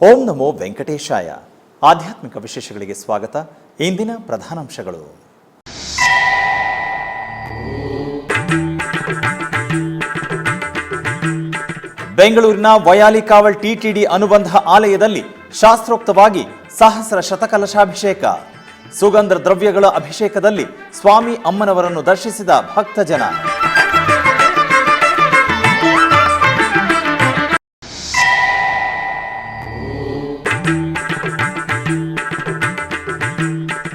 ಓಂ ನಮೋ ವೆಂಕಟೇಶಾಯ. ಆಧ್ಯಾತ್ಮಿಕ ವಿಶೇಷಗಳಿಗೆ ಸ್ವಾಗತ. ಇಂದಿನ ಪ್ರಧಾನಾಂಶಗಳು. ಬೆಂಗಳೂರಿನ ವಯಾಲಿಕಾವಲ್ ಟಿಟಿಡಿ ಅನುಬಂಧ ಆಲಯದಲ್ಲಿ ಶಾಸ್ತ್ರೋಕ್ತವಾಗಿ ಸಹಸ್ರ ಶತಕಲಶಾಭಿಷೇಕ. ಸುಗಂಧ ದ್ರವ್ಯಗಳ ಅಭಿಷೇಕದಲ್ಲಿ ಸ್ವಾಮಿ ಅಮ್ಮನವರನ್ನು ದರ್ಶಿಸಿದ ಭಕ್ತಜನ.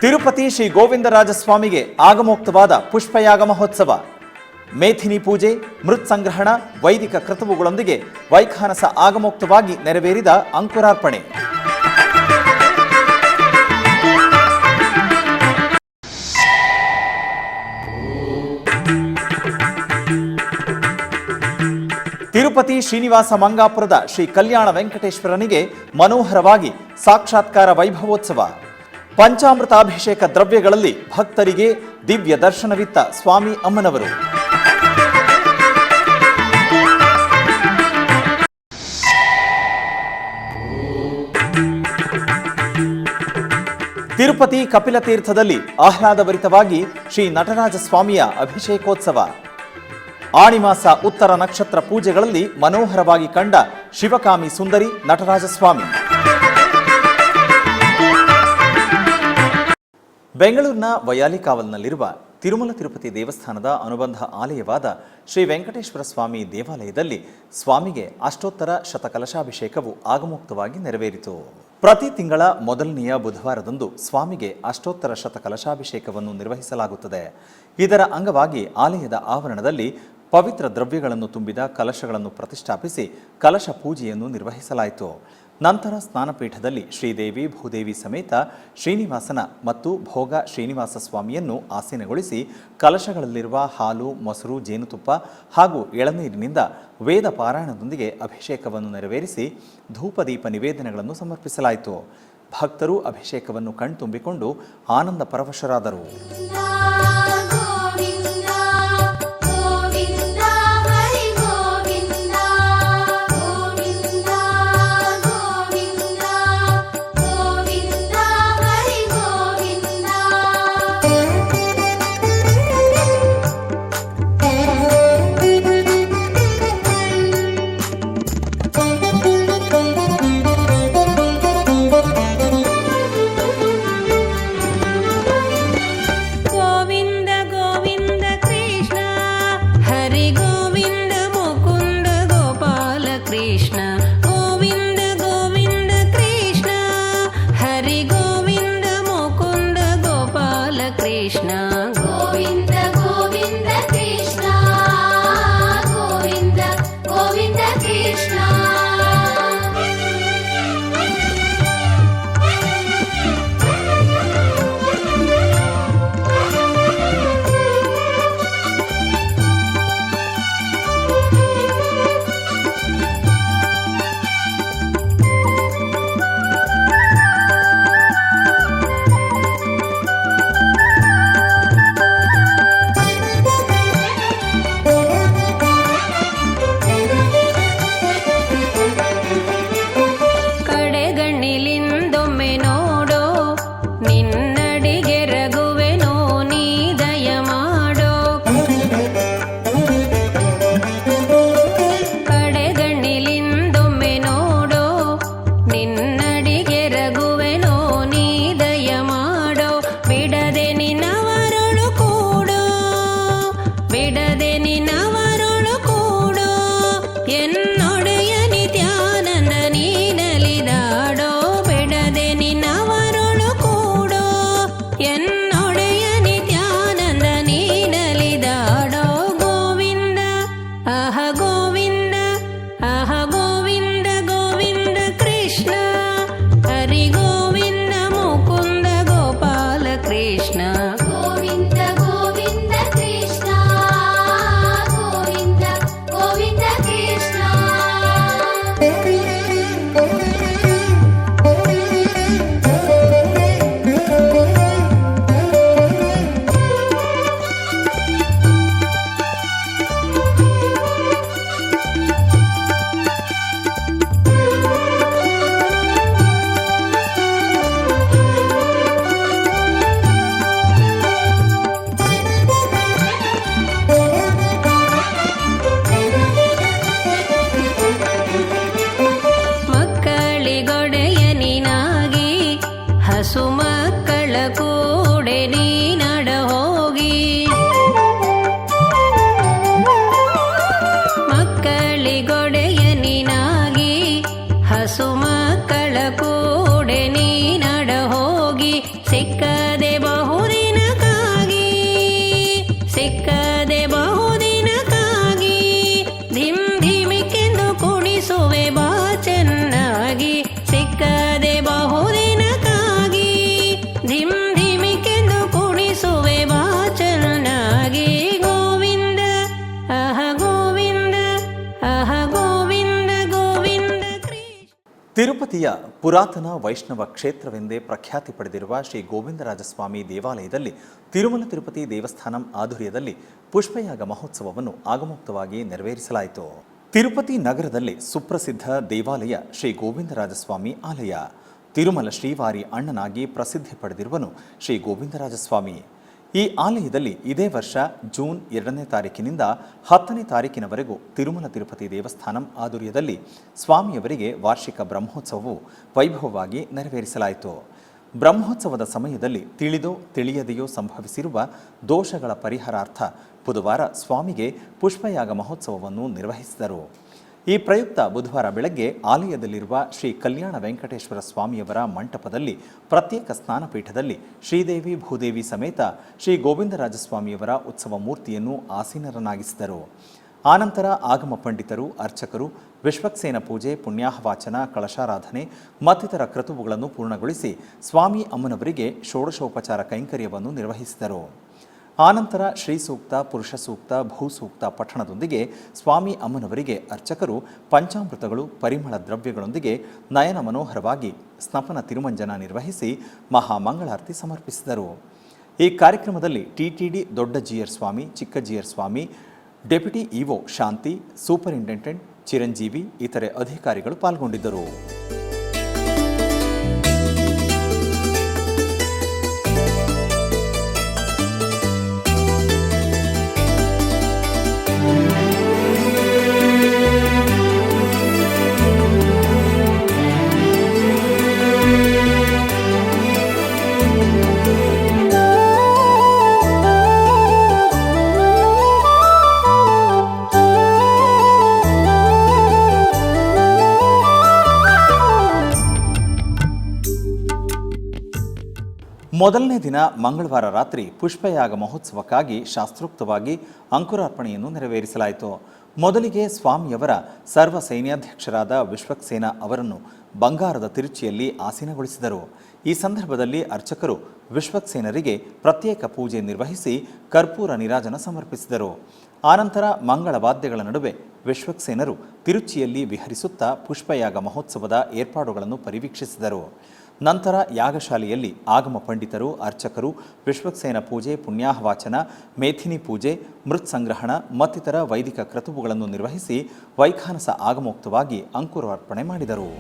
ತಿರುಪತಿ ಶ್ರೀ ಗೋವಿಂದರಾಜಸ್ವಾಮಿಗೆ ಆಗಮೋಕ್ತವಾದ ಪುಷ್ಪಯಾಗ ಮಹೋತ್ಸವ. ಮೇಥಿನಿ ಪೂಜೆ, ಮೃತ್ ಸಂಗ್ರಹಣ, ವೈದಿಕ ಕರ್ತವ್ಯಗಳೊಂದಿಗೆ ವೈಖಾನಸ ಆಗಮೋಕ್ತವಾಗಿ ನೆರವೇರಿದ ಅಂಕುರಾರ್ಪಣೆ. ತಿರುಪತಿ ಶ್ರೀನಿವಾಸ ಮಂಗಾಪುರದ ಶ್ರೀ ಕಲ್ಯಾಣ ವೆಂಕಟೇಶ್ವರನಿಗೆ ಮನೋಹರವಾಗಿ ಸಾಕ್ಷಾತ್ಕಾರ ವೈಭವೋತ್ಸವ. ಪಂಚಾಮೃತಾಭಿಷೇಕ ದ್ರವ್ಯಗಳಲ್ಲಿ ಭಕ್ತರಿಗೆ ದಿವ್ಯ ದರ್ಶನವಿತ್ತ ಸ್ವಾಮಿ ಅಮ್ಮನವರು. ತಿರುಪತಿ ಕಪಿಲತೀರ್ಥದಲ್ಲಿ ಆಹ್ಲಾದಭರಿತವಾಗಿ ಶ್ರೀ ನಟರಾಜ ಸ್ವಾಮಿಯ ಅಭಿಷೇಕೋತ್ಸವ. ಆಣಿಮಾಸ ಉತ್ತರ ನಕ್ಷತ್ರ ಪೂಜೆಗಳಲ್ಲಿ ಮನೋಹರವಾಗಿ ಕಂಡ ಶಿವಕಾಮಿ ಸುಂದರಿ ನಟರಾಜಸ್ವಾಮಿ. ಬೆಂಗಳೂರಿನ ವಯಾಲಿಕಾವಲ್ನಲ್ಲಿರುವ ತಿರುಮಲ ತಿರುಪತಿ ದೇವಸ್ಥಾನದ ಅನುಬಂಧ ಆಲಯವಾದ ಶ್ರೀ ವೆಂಕಟೇಶ್ವರ ಸ್ವಾಮಿ ದೇವಾಲಯದಲ್ಲಿ ಸ್ವಾಮಿಗೆ ಅಷ್ಟೋತ್ತರ ಶತಕಲಶಾಭಿಷೇಕವು ಆಗಮೋಕ್ತವಾಗಿ ನೆರವೇರಿತು. ಪ್ರತಿ ತಿಂಗಳ ಮೊದಲನೆಯ ಬುಧವಾರದಂದು ಸ್ವಾಮಿಗೆ ಅಷ್ಟೋತ್ತರ ಶತಕಲಶಾಭಿಷೇಕವನ್ನು ನಿರ್ವಹಿಸಲಾಗುತ್ತದೆ. ಇದರ ಅಂಗವಾಗಿ ಆಲಯದ ಆವರಣದಲ್ಲಿ ಪವಿತ್ರ ದ್ರವ್ಯಗಳನ್ನು ತುಂಬಿದ ಕಲಶಗಳನ್ನು ಪ್ರತಿಷ್ಠಾಪಿಸಿ ಕಲಶ ಪೂಜೆಯನ್ನು ನಿರ್ವಹಿಸಲಾಯಿತು. ನಂತರ ಸ್ನಾನಪೀಠದಲ್ಲಿ ಶ್ರೀದೇವಿ ಭೂದೇವಿ ಸಮೇತ ಶ್ರೀನಿವಾಸನ ಮತ್ತು ಭೋಗ ಶ್ರೀನಿವಾಸ ಸ್ವಾಮಿಯನ್ನು ಆಸೀನಗೊಳಿಸಿ ಕಲಶಗಳಲ್ಲಿರುವ ಹಾಲು, ಮೊಸರು, ಜೇನುತುಪ್ಪ ಹಾಗೂ ಎಳನೀರಿನಿಂದ ವೇದ ಪಾರಾಯಣದೊಂದಿಗೆ ಅಭಿಷೇಕವನ್ನು ನೆರವೇರಿಸಿ ಧೂಪದೀಪ ನಿವೇದನೆಗಳನ್ನು ಸಮರ್ಪಿಸಲಾಯಿತು. ಭಕ್ತರು ಅಭಿಷೇಕವನ್ನು ಕಣ್ತುಂಬಿಕೊಂಡು ಆನಂದ ಪರವಶರಾದರು. ತಿರುಪತಿಯ ಪುರಾತನ ವೈಷ್ಣವ ಕ್ಷೇತ್ರವೆಂದೇ ಪ್ರಖ್ಯಾತಿ ಪಡೆದಿರುವ ಶ್ರೀ ಗೋವಿಂದರಾಜಸ್ವಾಮಿ ದೇವಾಲಯದಲ್ಲಿ ತಿರುಮಲ ತಿರುಪತಿ ದೇವಸ್ಥಾನಂ ಆಧ್ವರ್ಯದಲ್ಲಿ ಪುಷ್ಪಯಾಗ ಮಹೋತ್ಸವವನ್ನು ಆಗಮುಕ್ತವಾಗಿ ನೆರವೇರಿಸಲಾಯಿತು. ತಿರುಪತಿ ನಗರದಲ್ಲಿ ಸುಪ್ರಸಿದ್ಧ ದೇವಾಲಯ ಶ್ರೀ ಗೋವಿಂದರಾಜಸ್ವಾಮಿ ಆಲಯ. ತಿರುಮಲ ಶ್ರೀವಾರಿ ಅಣ್ಣನಾಗಿ ಪ್ರಸಿದ್ಧಿ ಪಡೆದಿರುವನು ಶ್ರೀ ಗೋವಿಂದರಾಜಸ್ವಾಮಿ. ಈ ಆಲಯದಲ್ಲಿ ಇದೇ ವರ್ಷ ಜೂನ್ 2ನೇ ತಾರೀಕಿನಿಂದ 10ನೇ ತಾರೀಕಿನವರೆಗೂ ತಿರುಮಲ ತಿರುಪತಿ ದೇವಸ್ಥಾನಂ ಆಧ್ವರ್ಯದಲ್ಲಿ ಸ್ವಾಮಿಯವರಿಗೆ ವಾರ್ಷಿಕ ಬ್ರಹ್ಮೋತ್ಸವವು ವೈಭವವಾಗಿ ನೆರವೇರಿಸಲಾಯಿತು. ಬ್ರಹ್ಮೋತ್ಸವದ ಸಮಯದಲ್ಲಿ ತಿಳಿದೋ ತಿಳಿಯದೆಯೋ ಸಂಭವಿಸಿರುವ ದೋಷಗಳ ಪರಿಹಾರಾರ್ಥ ಬುಧವಾರ ಸ್ವಾಮಿಗೆ ಪುಷ್ಪಯಾಗ ಮಹೋತ್ಸವವನ್ನು ನಿರ್ವಹಿಸಿದರು. ಈ ಪ್ರಯುಕ್ತ ಬುಧವಾರ ಬೆಳಗ್ಗೆ ಆಲಯದಲ್ಲಿರುವ ಶ್ರೀ ಕಲ್ಯಾಣ ವೆಂಕಟೇಶ್ವರ ಸ್ವಾಮಿಯವರ ಮಂಟಪದಲ್ಲಿ ಪ್ರತ್ಯೇಕ ಸ್ನಾನಪೀಠದಲ್ಲಿ ಶ್ರೀದೇವಿ ಭೂದೇವಿ ಸಮೇತ ಶ್ರೀ ಗೋವಿಂದರಾಜಸ್ವಾಮಿಯವರ ಉತ್ಸವ ಮೂರ್ತಿಯನ್ನು ಆಸೀನರನ್ನಾಗಿಸಿದರು. ಆನಂತರ ಆಗಮ ಪಂಡಿತರು, ಅರ್ಚಕರು ವಿಶ್ವಕ್ಸೇನ ಪೂಜೆ, ಪುಣ್ಯಾಹವಾಚನ, ಕಳಶಾರಾಧನೆ ಮತ್ತಿತರ ಕ್ರತುವುಗಳನ್ನು ಪೂರ್ಣಗೊಳಿಸಿ ಸ್ವಾಮಿ ಅಮ್ಮನವರಿಗೆ ಷೋಡಶೋಪಚಾರ ಕೈಂಕರ್ಯವನ್ನು ನಿರ್ವಹಿಸಿದರು. ಆನಂತರ ಶ್ರೀ ಸೂಕ್ತ, ಪುರುಷ ಸೂಕ್ತ, ಭೂಸೂಕ್ತ ಪಠಣದೊಂದಿಗೆ ಸ್ವಾಮಿ ಅಮ್ಮನವರಿಗೆ ಅರ್ಚಕರು ಪಂಚಾಮೃತಗಳು, ಪರಿಮಳ ದ್ರವ್ಯಗಳೊಂದಿಗೆ ನಯನ ಮನೋಹರವಾಗಿ ಸ್ನಪನ ತಿರುಮಂಜನ ನಿರ್ವಹಿಸಿ ಮಹಾಮಂಗಳಾರತಿ ಸಮರ್ಪಿಸಿದರು. ಈ ಕಾರ್ಯಕ್ರಮದಲ್ಲಿ ಟಿಟಿಡಿ ದೊಡ್ಡ ಜಿಯರ್ ಸ್ವಾಮಿ, ಚಿಕ್ಕ ಜಿಯರ್ ಸ್ವಾಮಿ, ಡೆಪ್ಯೂಟಿ ಇಒ ಶಾಂತಿ, ಸೂಪರಿಂಟೆಂಡೆಂಟ್ ಚಿರಂಜೀವಿ ಇತರೆ ಅಧಿಕಾರಿಗಳು ಪಾಲ್ಗೊಂಡಿದ್ದರು. ಮೊದಲನೇ ದಿನ ಮಂಗಳವಾರ ರಾತ್ರಿ ಪುಷ್ಪಯಾಗ ಮಹೋತ್ಸವಕ್ಕಾಗಿ ಶಾಸ್ತ್ರೋಕ್ತವಾಗಿ ಅಂಕುರಾರ್ಪಣೆಯನ್ನು ನೆರವೇರಿಸಲಾಯಿತು. ಮೊದಲಿಗೆ ಸ್ವಾಮಿಯವರ ಸರ್ವ ಸೈನ್ಯಾಧ್ಯಕ್ಷರಾದ ವಿಶ್ವಕ್ಸೇನ ಅವರನ್ನು ಬಂಗಾರದ ತಿರುಚಿಯಲ್ಲಿ ಆಸೀನಗೊಳಿಸಿದರು. ಈ ಸಂದರ್ಭದಲ್ಲಿ ಅರ್ಚಕರು ವಿಶ್ವಕ್ಸೇನರಿಗೆ ಪ್ರತ್ಯೇಕ ಪೂಜೆ ನಿರ್ವಹಿಸಿ ಕರ್ಪೂರ ನೀರಾಜನ ಸಮರ್ಪಿಸಿದರು. ಆನಂತರ ಮಂಗಳವಾದ್ಯಗಳ ನಡುವೆ ವಿಶ್ವಕ್ಸೇನರು ತಿರುಚಿಯಲ್ಲಿ ವಿಹರಿಸುತ್ತಾ ಪುಷ್ಪಯಾಗ ಮಹೋತ್ಸವದ ಏರ್ಪಾಡುಗಳನ್ನು ಪರಿವೀಕ್ಷಿಸಿದರು. ನಂತರ ಯಾಗಶಾಲೆಯಲ್ಲಿ ಆಗಮ ಪಂಡಿತರು, ಅರ್ಚಕರು ವಿಶ್ವಕ್ಸೇನ ಪೂಜೆ, ಪುಣ್ಯಾಹವಾಚನ, ಮೇಥಿನಿ ಪೂಜೆ, ಮೃತ್ ಸಂಗ್ರಹಣ ಮತ್ತಿತರ ವೈದಿಕ ಕ್ರತುವುಗಳನ್ನು ನಿರ್ವಹಿಸಿ ವೈಖಾನಸ ಆಗಮೋಕ್ತವಾಗಿ ಅಂಕುರಾರ್ಪಣೆ ಮಾಡಿದರು.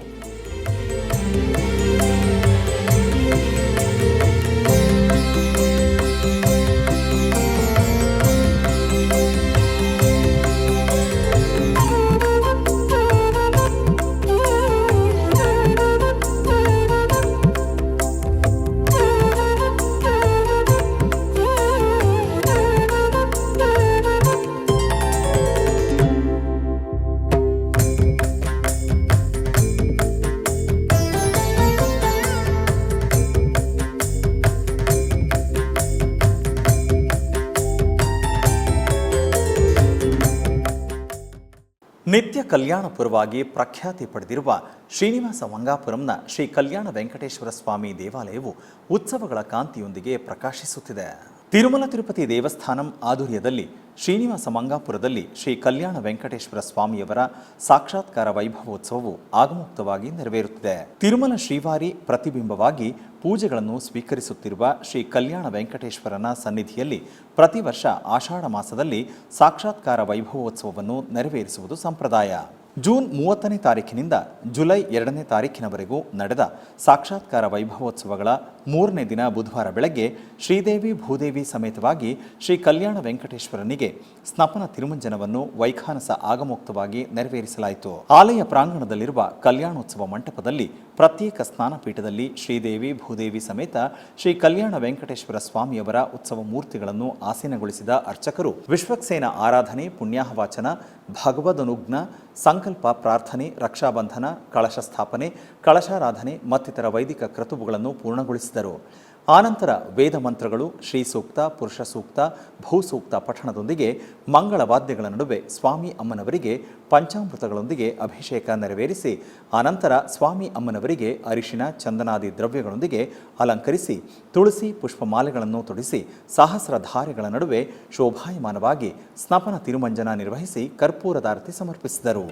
ನಿತ್ಯ ಕಲ್ಯಾಣಪುರವಾಗಿ ಪ್ರಖ್ಯಾತಿ ಪಡೆದಿರುವ ಶ್ರೀನಿವಾಸ ಮಂಗಾಪುರಂನ ಶ್ರೀ ಕಲ್ಯಾಣ ವೆಂಕಟೇಶ್ವರ ಸ್ವಾಮಿ ದೇವಾಲಯವು ಉತ್ಸವಗಳ ಕಾಂತಿಯೊಂದಿಗೆ ಪ್ರಕಾಶಿಸುತ್ತಿದೆ. ತಿರುಮಲ ತಿರುಪತಿ ದೇವಸ್ಥಾನಂ ಆಧ್ವರ್ಯದಲ್ಲಿ ಶ್ರೀನಿವಾಸ ಮಂಗಾಪುರದಲ್ಲಿ ಶ್ರೀ ಕಲ್ಯಾಣ ವೆಂಕಟೇಶ್ವರ ಸ್ವಾಮಿಯವರ ಸಾಕ್ಷಾತ್ಕಾರ ವೈಭವೋತ್ಸವವು ಆಗಮುಕ್ತವಾಗಿ ನೆರವೇರುತ್ತಿದೆ. ತಿರುಮಲ ಶ್ರೀವಾರಿ ಪ್ರತಿಬಿಂಬವಾಗಿ ಪೂಜೆಗಳನ್ನು ಸ್ವೀಕರಿಸುತ್ತಿರುವ ಶ್ರೀ ಕಲ್ಯಾಣ ವೆಂಕಟೇಶ್ವರನ ಸನ್ನಿಧಿಯಲ್ಲಿ ಪ್ರತಿ ವರ್ಷ ಆಷಾಢ ಮಾಸದಲ್ಲಿ ಸಾಕ್ಷಾತ್ಕಾರ ವೈಭವೋತ್ಸವವನ್ನು ನೆರವೇರಿಸುವುದು ಸಂಪ್ರದಾಯ. ಜೂನ್ 30ನೇ ತಾರೀಕಿನಿಂದ ಜುಲೈ 2ನೇ ತಾರೀಕಿನವರೆಗೂ ನಡೆದ ಸಾಕ್ಷಾತ್ಕಾರ ವೈಭವೋತ್ಸವಗಳ 3ನೇ ದಿನ ಬುಧವಾರ ಬೆಳಗ್ಗೆ ಶ್ರೀದೇವಿ ಭೂದೇವಿ ಸಮೇತವಾಗಿ ಶ್ರೀ ಕಲ್ಯಾಣ ವೆಂಕಟೇಶ್ವರನಿಗೆ ಸ್ನಪನ ತಿರುಮಂಜನವನ್ನು ವೈಖಾನಸ ಆಗಮೋಕ್ತವಾಗಿ ನೆರವೇರಿಸಲಾಯಿತು. ಆಲಯ ಪ್ರಾಂಗಣದಲ್ಲಿರುವ ಕಲ್ಯಾಣೋತ್ಸವ ಮಂಟಪದಲ್ಲಿ ಪ್ರತ್ಯೇಕ ಸ್ನಾನಪೀಠದಲ್ಲಿ ಶ್ರೀದೇವಿ ಭೂದೇವಿ ಸಮೇತ ಶ್ರೀ ಕಲ್ಯಾಣ ವೆಂಕಟೇಶ್ವರ ಸ್ವಾಮಿಯವರ ಉತ್ಸವ ಮೂರ್ತಿಗಳನ್ನು ಆಸೀನಗೊಳಿಸಿದ ಅರ್ಚಕರು ವಿಶ್ವಕ್ಸೇನ ಆರಾಧನೆ, ಪುಣ್ಯಾಹವಾಚನ, ಭಗವದನುಜ್ಞ, ಸಂಕಲ್ಪ ಪ್ರಾರ್ಥನೆ, ರಕ್ಷಾಬಂಧನ, ಕಳಶ ಸ್ಥಾಪನೆ, ಕಳಶಾರಾಧನೆ ಮತ್ತಿತರ ವೈದಿಕ ಕ್ರತುವುಗಳನ್ನು ಪೂರ್ಣಗೊಳಿಸಿದರು. ಆನಂತರ ವೇದ ಮಂತ್ರಗಳು, ಶ್ರೀ ಸೂಕ್ತ, ಪುರುಷ ಸೂಕ್ತ, ಭೂಸೂಕ್ತ ಪಠಣದೊಂದಿಗೆ ಮಂಗಳವಾದ್ಯಗಳ ನಡುವೆ ಸ್ವಾಮಿ ಅಮ್ಮನವರಿಗೆ ಪಂಚಾಮೃತಗಳೊಂದಿಗೆ ಅಭಿಷೇಕ ನೆರವೇರಿಸಿ ಆನಂತರ ಸ್ವಾಮಿ ಅಮ್ಮನವರಿಗೆ ಅರಿಶಿಣ, ಚಂದನಾದಿ ದ್ರವ್ಯಗಳೊಂದಿಗೆ ಅಲಂಕರಿಸಿ ತುಳಸಿ ಪುಷ್ಪಮಾಲೆಗಳನ್ನು ತೊಡಿಸಿ ಸಹಸ್ರಧಾರೆಗಳ ನಡುವೆ ಶೋಭಾಯಮಾನವಾಗಿ ಸ್ನಪನ ತಿರುಮಂಜನ ನಿರ್ವಹಿಸಿ ಕರ್ಪೂರದಾರತಿ ಸಮರ್ಪಿಸಿದರು.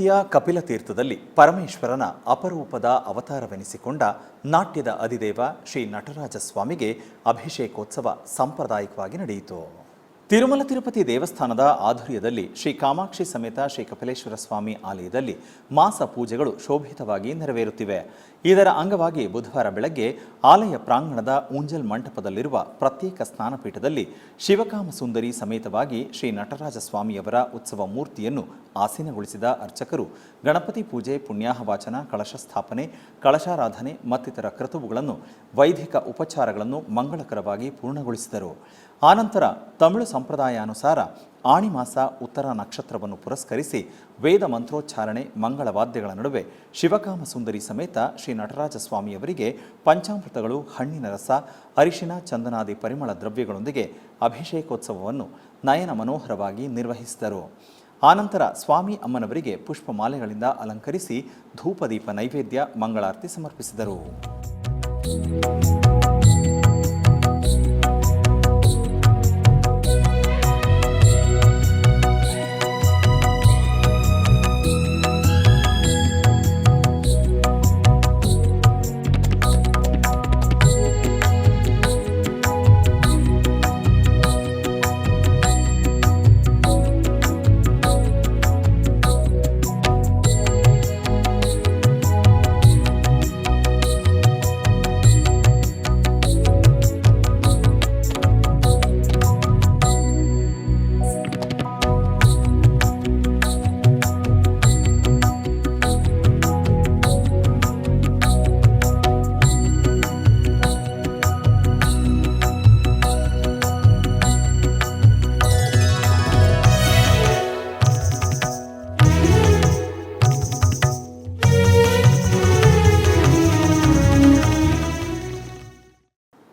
ತಿರುಪತಿಯ ಕಪಿಲ ತೀರ್ಥದಲ್ಲಿ ಪರಮೇಶ್ವರನ ಅಪರೂಪದ ಅವತಾರವೆನಿಸಿಕೊಂಡ ನಾಟ್ಯದ ಅಧಿದೇವ ಶ್ರೀ ನಟರಾಜ ಸ್ವಾಮಿಗೆ ಅಭಿಷೇಕೋತ್ಸವ ಸಾಂಪ್ರದಾಯಿಕವಾಗಿ ನಡೆಯಿತು. ತಿರುಮಲ ತಿರುಪತಿ ದೇವಸ್ಥಾನದ ಆಧ್ವರ್ಯದಲ್ಲಿ ಶ್ರೀ ಕಾಮಾಕ್ಷಿ ಸಮೇತ ಶ್ರೀ ಕಪಿಲೇಶ್ವರ ಸ್ವಾಮಿ ಆಲಯದಲ್ಲಿ ಮಾಸ ಪೂಜೆಗಳು ಶೋಭಿತವಾಗಿ ನೆರವೇರುತ್ತಿವೆ. ಇದರ ಅಂಗವಾಗಿ ಬುಧವಾರ ಬೆಳಗ್ಗೆ ಆಲಯ ಪ್ರಾಂಗಣದ ಊಂಜಲ್ ಮಂಟಪದಲ್ಲಿರುವ ಪ್ರತ್ಯೇಕ ಸ್ನಾನಪೀಠದಲ್ಲಿ ಶಿವಕಾಮ ಸುಂದರಿ ಸಮೇತವಾಗಿ ಶ್ರೀ ನಟರಾಜ ಸ್ವಾಮಿಯವರ ಉತ್ಸವ ಮೂರ್ತಿಯನ್ನು ಆಸೀನಗೊಳಿಸಿದ ಅರ್ಚಕರು ಗಣಪತಿ ಪೂಜೆ, ಪುಣ್ಯಾಹವಾಚನ, ಕಳಶ ಸ್ಥಾಪನೆ, ಕಳಶಾರಾಧನೆ ಮತ್ತಿತರ ಕರ್ತವ್ಯಗಳನ್ನು ವೈದಿಕ ಉಪಚಾರಗಳನ್ನು ಮಂಗಳಕರವಾಗಿ ಪೂರ್ಣಗೊಳಿಸಿದರು. ಆನಂತರ ತಮಿಳು ಸಂಪ್ರದಾಯಾನುಸಾರ ಆಣಿಮಾಸ ಉತ್ತರ ನಕ್ಷತ್ರವನ್ನು ಪುರಸ್ಕರಿಸಿ ವೇದ ಮಂತ್ರೋಚ್ಚಾರಣೆ, ಮಂಗಳವಾದ್ಯಗಳ ನಡುವೆ ಶಿವಕಾಮ ಸುಂದರಿ ಸಮೇತ ಶ್ರೀ ನಟರಾಜ ಸ್ವಾಮಿಯವರಿಗೆ ಪಂಚಾಮೃತಗಳು, ಹಣ್ಣಿನ ರಸ, ಅರಿಶಿನ, ಚಂದನಾದಿ ಪರಿಮಳ ದ್ರವ್ಯಗಳೊಂದಿಗೆ ಅಭಿಷೇಕೋತ್ಸವವನ್ನು ನಯನ ಮನೋಹರವಾಗಿ ನಿರ್ವಹಿಸಿದರು. ಆನಂತರ ಸ್ವಾಮಿ ಅಮ್ಮನವರಿಗೆ ಪುಷ್ಪಮಾಲೆಗಳಿಂದ ಅಲಂಕರಿಸಿ ಧೂಪದೀಪ ನೈವೇದ್ಯ, ಮಂಗಳಾರತಿ ಸಮರ್ಪಿಸಿದರು.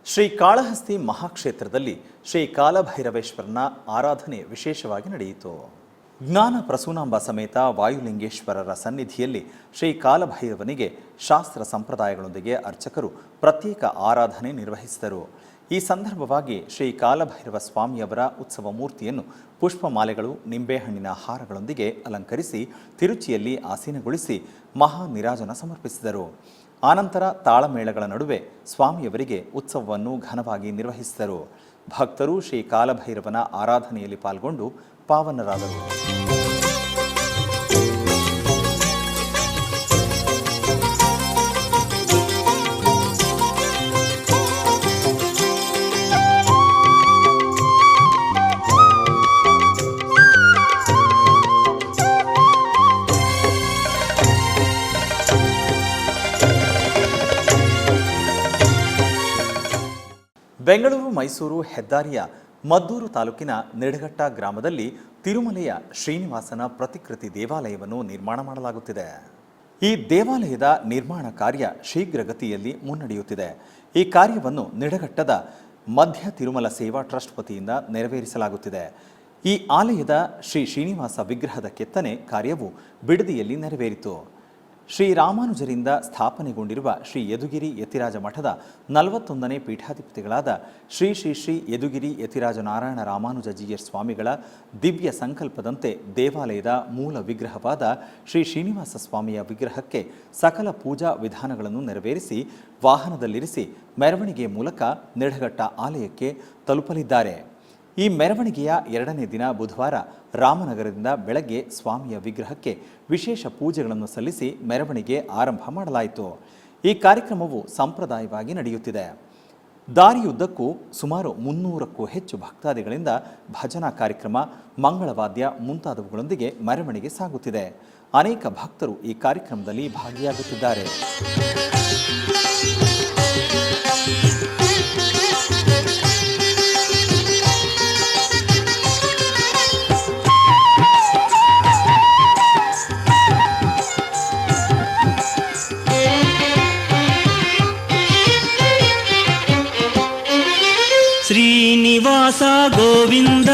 ಶ್ರೀ ಕಾಳಹಸ್ತಿ ಮಹಾಕ್ಷೇತ್ರದಲ್ಲಿ ಶ್ರೀ ಕಾಲಭೈರವೇಶ್ವರನ ಆರಾಧನೆ ವಿಶೇಷವಾಗಿ ನಡೆಯಿತು. ಜ್ಞಾನ ಪ್ರಸೂನಾಂಬ ಸಮೇತ ವಾಯುಲಿಂಗೇಶ್ವರರ ಸನ್ನಿಧಿಯಲ್ಲಿ ಶ್ರೀ ಕಾಲಭೈರವನಿಗೆ ಶಾಸ್ತ್ರ ಸಂಪ್ರದಾಯಗಳೊಂದಿಗೆ ಅರ್ಚಕರು ಪ್ರತ್ಯೇಕ ಆರಾಧನೆ ನಿರ್ವಹಿಸಿದರು. ಈ ಸಂದರ್ಭವಾಗಿ ಶ್ರೀ ಕಾಲಭೈರವ ಸ್ವಾಮಿಯವರ ಉತ್ಸವ ಮೂರ್ತಿಯನ್ನು ಪುಷ್ಪಮಾಲೆಗಳು, ನಿಂಬೆಹಣ್ಣಿನ ಹಾರಗಳೊಂದಿಗೆ ಅಲಂಕರಿಸಿ ತಿರುಚಿಯಲ್ಲಿ ಆಸೀನಗೊಳಿಸಿ ಮಹಾ ನೀರಾಜನ ಸಮರ್ಪಿಸಿದರು. ಆನಂತರ ತಾಳಮೇಳಗಳ ನಡುವೆ ಸ್ವಾಮಿಯವರಿಗೆ ಉತ್ಸವವನ್ನು ಘನವಾಗಿ ನಿರ್ವಹಿಸಿದರು. ಭಕ್ತರು ಶ್ರೀ ಕಾಲಭೈರವನ ಆರಾಧನೆಯಲ್ಲಿ ಪಾಲ್ಗೊಂಡು ಪಾವನರಾದರು. ಬೆಂಗಳೂರು ಮೈಸೂರು ಹೆದ್ದಾರಿಯ ಮದ್ದೂರು ತಾಲೂಕಿನ ನಿಡಘಟ್ಟ ಗ್ರಾಮದಲ್ಲಿ ತಿರುಮಲೆಯ ಶ್ರೀನಿವಾಸನ ಪ್ರತಿಕೃತಿ ದೇವಾಲಯವನ್ನು ನಿರ್ಮಾಣ ಮಾಡಲಾಗುತ್ತಿದೆ. ಈ ದೇವಾಲಯದ ನಿರ್ಮಾಣ ಕಾರ್ಯ ಶೀಘ್ರಗತಿಯಲ್ಲಿ ಮುನ್ನಡೆಯುತ್ತಿದೆ. ಈ ಕಾರ್ಯವನ್ನು ನಿಡಘಟ್ಟದ ಮಧ್ಯ ತಿರುಮಲ ಸೇವಾ ಟ್ರಸ್ಟ್ ವತಿಯಿಂದ ನೆರವೇರಿಸಲಾಗುತ್ತಿದೆ. ಈ ಆಲಯದ ಶ್ರೀ ಶ್ರೀನಿವಾಸ ವಿಗ್ರಹದ ಕೆತ್ತನೆ ಕಾರ್ಯವು ಬಿಡದಿಯಲ್ಲಿ ನೆರವೇರಿತು. ಶ್ರೀ ರಾಮಾನುಜರಿಂದ ಸ್ಥಾಪನೆಗೊಂಡಿರುವ ಶ್ರೀ ಯದುಗಿರಿ ಯತಿರಾಜ ಮಠದ 41ನೇ ಪೀಠಾಧಿಪತಿಗಳಾದ ಶ್ರೀ ಶ್ರೀ ಶ್ರೀ ಯದುಗಿರಿ ಯತಿರಾಜ ನಾರಾಯಣ ರಾಮಾನುಜೀಯರ್ ಸ್ವಾಮಿಗಳ ದಿವ್ಯ ಸಂಕಲ್ಪದಂತೆ ದೇವಾಲಯದ ಮೂಲ ವಿಗ್ರಹವಾದ ಶ್ರೀ ಶ್ರೀನಿವಾಸ ಸ್ವಾಮಿಯ ವಿಗ್ರಹಕ್ಕೆ ಸಕಲ ಪೂಜಾ ವಿಧಾನಗಳನ್ನು ನೆರವೇರಿಸಿ ವಾಹನದಲ್ಲಿರಿಸಿ ಮೆರವಣಿಗೆ ಮೂಲಕ ನಿಡಘಟ್ಟ ಆಲಯಕ್ಕೆ ತಲುಪಲಿದ್ದಾರೆ. ಈ ಮೆರವಣಿಗೆಯ 2ನೇ ದಿನ ಬುಧವಾರ ರಾಮನಗರದಿಂದ ಬೆಳಗ್ಗೆ ಸ್ವಾಮಿಯ ವಿಗ್ರಹಕ್ಕೆ ವಿಶೇಷ ಪೂಜೆಗಳನ್ನು ಸಲ್ಲಿಸಿ ಮೆರವಣಿಗೆ ಆರಂಭ ಮಾಡಲಾಯಿತು. ಈ ಕಾರ್ಯಕ್ರಮವು ಸಂಪ್ರದಾಯವಾಗಿ ನಡೆಯುತ್ತಿದೆ. ದಾರಿಯುದ್ದಕ್ಕೂ ಸುಮಾರು 300ಕ್ಕೂ ಹೆಚ್ಚು ಭಕ್ತಾದಿಗಳಿಂದ ಭಜನಾ ಕಾರ್ಯಕ್ರಮ, ಮಂಗಳವಾದ್ಯ ಮುಂತಾದವುಗಳೊಂದಿಗೆ ಮೆರವಣಿಗೆ ಸಾಗುತ್ತಿದೆ. ಅನೇಕ ಭಕ್ತರು ಈ ಕಾರ್ಯಕ್ರಮದಲ್ಲಿ ಭಾಗಿಯಾಗುತ್ತಿದ್ದಾರೆ. ಶ್ರೀನಿವಾಸ ಗೋವಿಂದ,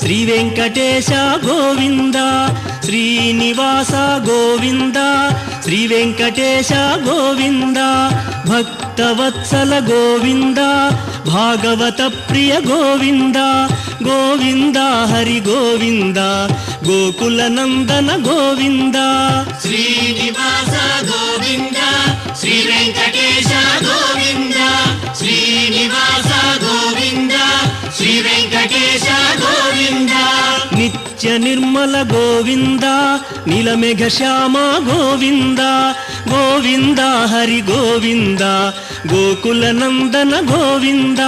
ಶ್ರೀ ವೆಂಕಟೇಶ ಗೋವಿಂದ, ಶ್ರೀನಿವಾಸ ಗೋವಿಂದ, ಶ್ರೀ ವೆಂಕಟೇಶ ಗೋವಿಂದ, ಭಕ್ತವತ್ಸಲ ಗೋವಿಂದ, ಭಾಗವತ ಪ್ರಿಯ ಗೋವಿಂದ, ಗೋವಿಂದ ಹರಿ ಗೋವಿಂದ, ಗೋಕುಲ ನಂದನ ಗೋವಿಂದ. ಶ್ರೀನಿವಾಸ ಗೋವಿಂದ, ಶ್ರೀ ವೆಂಕಟೇಶ ಗೋವಿಂದ, ಶ್ರೀನಿವಾಸ ಗೋವಿಂದ, ಶ್ರೀ ವೆಂಕಟೇಶ ಗೋವಿಂದ. ನಿತ್ಯ ನಿರ್ಮಲ ಗೋವಿಂದ, ನೀಲಮೇಘ ಶ್ಯಾಮ ಗೋವಿಂದ, ಗೋವಿಂದ ಹರಿ ಗೋವಿಂದ, ಗೋಕುಲ ನಂದನ ಗೋವಿಂದ.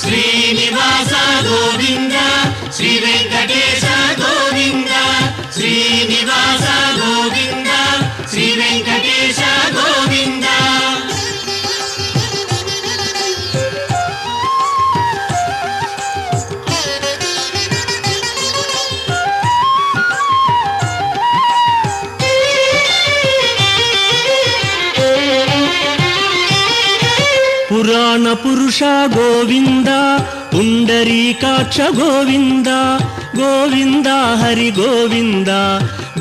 ಶ್ರೀನಿವಾಸ ಗೋವಿಂದ, ಶ್ರೀ ವೆಂಕಟೇಶ ಗೋವಿಂದ, ಶ್ರೀನಿವಾಸ ಗೋವಿಂದ, ಶ್ರೀ ವೆಂಕಟೇಶ ಗೋವಿಂದ. ಪುರಾಣ ಪುರುಷ ಗೋವಿಂದ, ಪುಂಡರೀಕಾಕ್ಷ ಗೋವಿಂದ, ಗೋವಿಂದ ಹರಿ ಗೋವಿಂದ,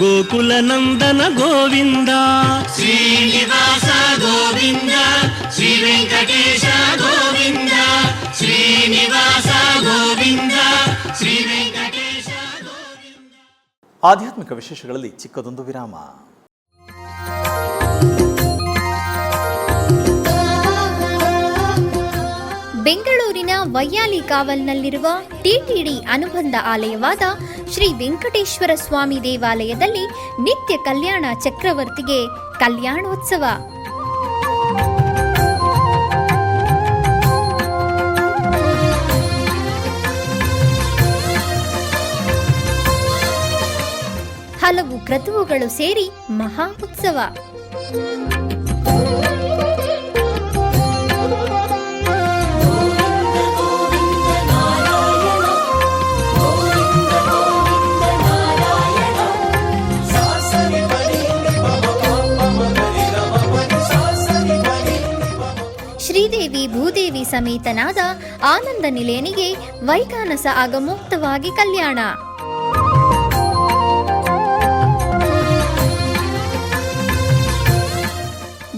ಗೋಕುಲ ನಂದನ ಗೋವಿಂದ. ಶ್ರೀನಿವಾಸ ಗೋವಿಂದ, ಶ್ರೀ ವೆಂಕಟೇಶ ಗೋವಿಂದ, ಶ್ರೀನಿವಾಸ ಗೋವಿಂದ, ಶ್ರೀ ವೆಂಕಟೇಶ ಗೋವಿಂದ. ಆಧ್ಯಾತ್ಮಿಕ ವಿಶೇಷಗಳಲ್ಲಿ ಚಿಕ್ಕದೊಂದು ವಿರಾಮ. ಬೆಂಗಳೂರಿನ ವೈಯಾಲಿ ಕಾವಲ್ನಲ್ಲಿರುವ ಟಿಟಿಡಿ ಅನುಬಂಧ ಆಲಯವಾದ ಶ್ರೀ ವೆಂಕಟೇಶ್ವರ ಸ್ವಾಮಿ ದೇವಾಲಯದಲ್ಲಿ ನಿತ್ಯ ಕಲ್ಯಾಣ ಚಕ್ರವರ್ತಿಗೆ ಕಲ್ಯಾಣೋತ್ಸವ. ಹಲವು ಕ್ರತುವುಗಳು ಸೇರಿ ಮಹಾ ಉತ್ಸವ. ಶ್ರೀದೇವಿ ಭೂದೇವಿ ಸಮೇತನಾದ ಆನಂದ ನಿಲಯನಿಗೆ ವೈಖಾನಸ ಆಗಮೋಕ್ತವಾಗಿ ಕಲ್ಯಾಣ.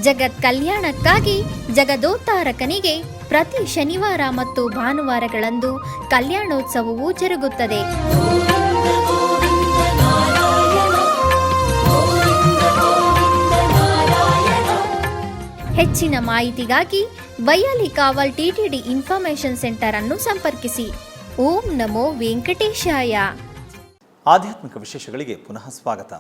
ಜಗತ್ ಕಲ್ಯಾಣಕ್ಕಾಗಿ ಜಗದೋತ್ತಾರಕನಿಗೆ ಪ್ರತಿ ಶನಿವಾರ ಮತ್ತು ಭಾನುವಾರಗಳಂದು ಕಲ್ಯಾಣೋತ್ಸವವು ಜರುಗುತ್ತದೆ. ಹೆಚ್ಚಿನ ಮಾಹಿತಿಗಾಗಿ ವೈಯಾಲಿ ಕಾವಲ್ ಟಿಟಿಡಿ ಇನ್ಫಾರ್ಮೇಶನ್ ಸೆಂಟರ್ ಅನ್ನು ಸಂಪರ್ಕಿಸಿ. ಓಂ ನಮೋ ವೆಂಕಟೇಶಾಯ. ಆಧ್ಯಾತ್ಮಿಕ ವಿಶೇಷಗಳಿಗೆ ಪುನಃ ಸ್ವಾಗತ.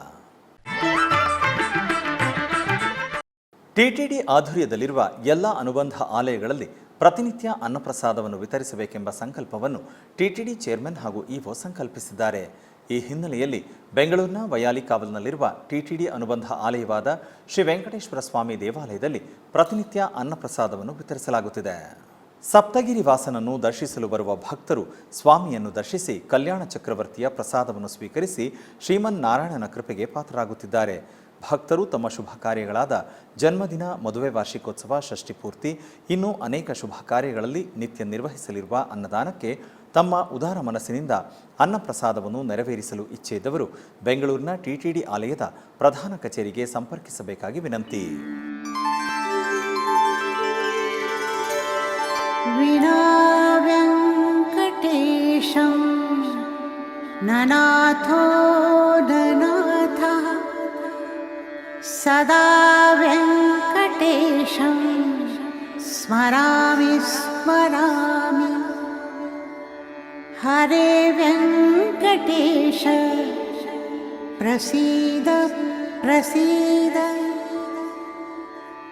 ಟಿಟಿಡಿ ಆಧ್ವರ್ಯದಲ್ಲಿರುವ ಎಲ್ಲ ಅನುಬಂಧ ಆಲಯಗಳಲ್ಲಿ ಪ್ರತಿನಿತ್ಯ ಅನ್ನಪ್ರಸಾದವನ್ನು ವಿತರಿಸಬೇಕೆಂಬ ಸಂಕಲ್ಪವನ್ನು ಟಿಟಿಡಿ ಚೇರ್ಮನ್ ಹಾಗೂ ಇಒ ಸಂಕಲ್ಪಿಸಿದ್ದಾರೆ. ಈ ಹಿನ್ನೆಲೆಯಲ್ಲಿ ಬೆಂಗಳೂರಿನ ವೈಯಾಲಿ ಕಾವಲ್ನಲ್ಲಿರುವ ಟಿಟಿಡಿ ಅನುಬಂಧ ಆಲಯವಾದ ಶ್ರೀ ವೆಂಕಟೇಶ್ವರ ಸ್ವಾಮಿ ದೇವಾಲಯದಲ್ಲಿ ಪ್ರತಿನಿತ್ಯ ಅನ್ನಪ್ರಸಾದವನ್ನು ವಿತರಿಸಲಾಗುತ್ತಿದೆ. ಸಪ್ತಗಿರಿ ವಾಸನನ್ನು ದರ್ಶಿಸಲು ಬರುವ ಭಕ್ತರು ಸ್ವಾಮಿಯನ್ನು ದರ್ಶಿಸಿ ಕಲ್ಯಾಣ ಚಕ್ರವರ್ತಿಯ ಪ್ರಸಾದವನ್ನು ಸ್ವೀಕರಿಸಿ ಶ್ರೀಮನ್ನಾರಾಯಣನ ಕೃಪೆಗೆ ಪಾತ್ರರಾಗುತ್ತಿದ್ದಾರೆ. ಭಕ್ತರು ತಮ್ಮ ಶುಭ ಕಾರ್ಯಗಳಾದ ಜನ್ಮದಿನ, ಮದುವೆ ವಾರ್ಷಿಕೋತ್ಸವ, ಷಷ್ಠಿ ಪೂರ್ತಿ, ಇನ್ನೂ ಅನೇಕ ಶುಭ ಕಾರ್ಯಗಳಲ್ಲಿ ನಿತ್ಯ ನಿರ್ವಹಿಸಲಿರುವ ಅನ್ನದಾನಕ್ಕೆ ತಮ್ಮ ಉದಾರ ಮನಸ್ಸಿನಿಂದ ಅನ್ನಪ್ರಸಾದವನ್ನು ನೆರವೇರಿಸಲು ಇಚ್ಛೆ ಇದ್ದವರು ಬೆಂಗಳೂರಿನ ಟಿಟಿಡಿ ಆಲಯದ ಪ್ರಧಾನ ಕಚೇರಿಗೆ ಸಂಪರ್ಕಿಸಬೇಕಾಗಿ ವಿನಂತಿ. ವಿನಾ ವೆಂಕಟೇಶಂ ನನಾಥೋ ನನಾಥ ಸದಾ ವೆಂಕಟೇಶಂ ಸ್ಮರಾಮಿ ಸ್ಮರಾಮಿ. ಹರೇ ವೆಂಕಟೇಶ ಪ್ರಸೀದ ಪ್ರಸೀದ.